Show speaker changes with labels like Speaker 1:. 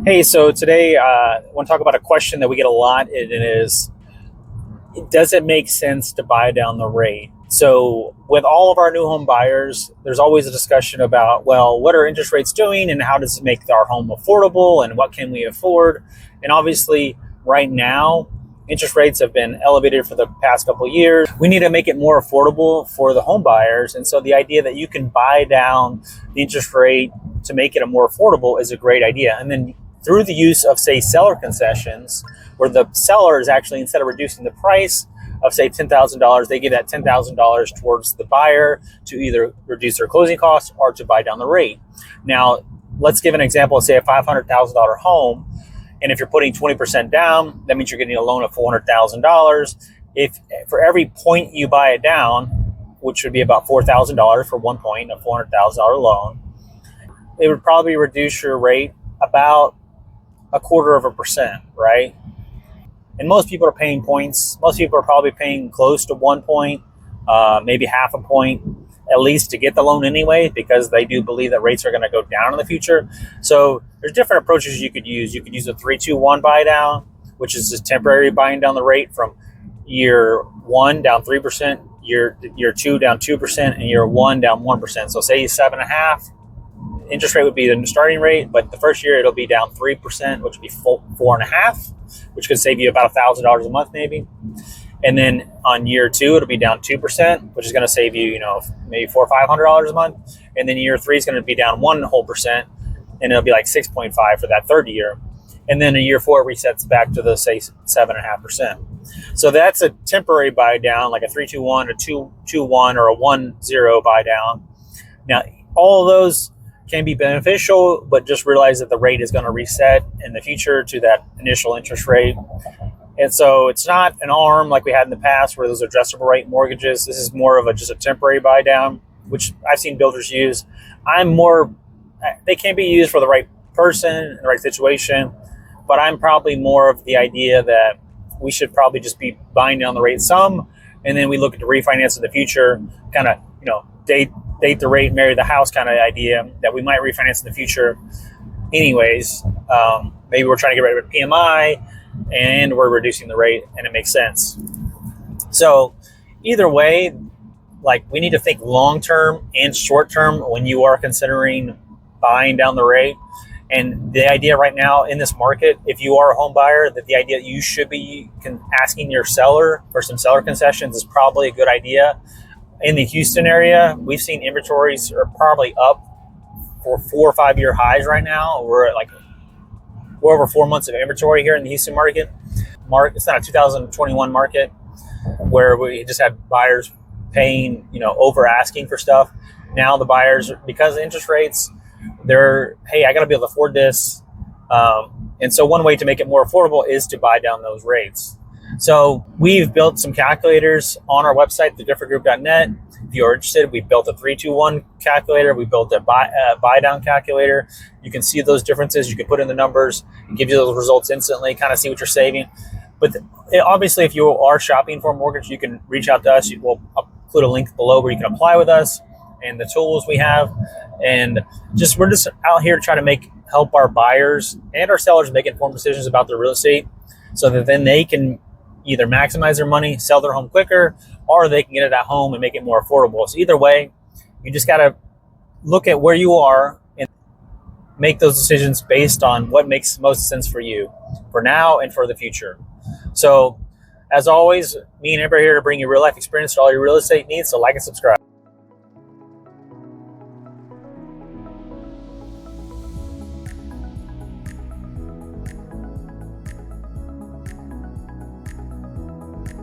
Speaker 1: Hey, so today I want to talk about a question that we get a lot. And it is, does it make sense to buy down the rate? So with all of our new home buyers, there's always a discussion about, well, what are interest rates doing and how does it make our home affordable and what can we afford? And obviously right now, interest rates have been elevated for the past couple of years. We need to make it more affordable for the home buyers. And so the idea that you can buy down the interest rate to make it a more affordable is a great idea. And then through the use of, say, seller concessions, where the seller is actually, instead of reducing the price of, say, $10,000, they give that $10,000 towards the buyer to either reduce their closing costs or to buy down the rate. Now, let's give an example of, say, a $500,000 home. And if you're putting 20% down, that means you're getting a loan of $400,000. If for every point you buy it down, which would be about $4,000 for 1 point, a $400,000 loan, it would probably reduce your rate about 0.25%, right? And most people are paying points. Most people are probably paying close to 1 point, maybe half a point, at least to get the loan anyway, because they do believe that rates are going to go down in the future. So there's different approaches you could use. You could use a 3-2-1 buy down, which is just temporary buying down the rate from year 1 down 3%, year 2 down 2%, and year 1 down 1%. So say 7.5. Interest rate would be the starting rate, but the first year it'll be down 3%, which would be 4.5, which could save you about $1,000 a month maybe. And then on year 2 it'll be down 2%, which is going to save you, maybe $400 or $500 a month. And then year 3 is going to be down 1%, and it'll be like 6.5 for that third year. And then in year 4 it resets back to the, say, 7.5%. So that's a temporary buy down, like a 3-2-1, a 2-2-1, or a 1-0 buy down. Now all of those can be beneficial, but just realize that the rate is going to reset in the future to that initial interest rate. And so it's not an ARM like we had in the past where those are adjustable rate mortgages. This is more of just a temporary buy down, which I've seen builders use. They can be used for the right person in the right situation, but I'm probably more of the idea that we should probably just be buying down the rate some, and then we look at the refinance in the future, kind of, date the rate, marry the house kind of idea that we might refinance in the future anyways. Maybe we're trying to get rid of a PMI and we're reducing the rate and it makes sense. So either way, we need to think long-term and short-term when you are considering buying down the rate. And the idea right now in this market, if you are a home buyer, that the idea that you should be asking your seller for some seller concessions is probably a good idea. In the Houston area, we've seen inventories are probably up for 4 or 5 year highs right now. We're over 4 months of inventory here in the Houston market. It's not a 2021 market where we just had buyers paying, over asking for stuff. Now the buyers, because of interest rates, they're, hey, I got to be able to afford this. And so one way to make it more affordable is to buy down those rates. So we've built some calculators on our website, thedifferentgroup.net. If you're interested, we built a 3-2-1 calculator. We built a buy down calculator. You can see those differences. You can put in the numbers and give you those results instantly, kind of see what you're saving. But obviously, if you are shopping for a mortgage, you can reach out to us. We'll include a link below where you can apply with us and the tools we have. And we're just out here to try to help our buyers and our sellers make informed decisions about their real estate so that then they can either maximize their money, sell their home quicker, or they can get it at home and make it more affordable. So either way, you just got to look at where you are and make those decisions based on what makes most sense for you for now and for the future. So as always, me and Amber are here to bring you real life experience for all your real estate needs. So like and subscribe.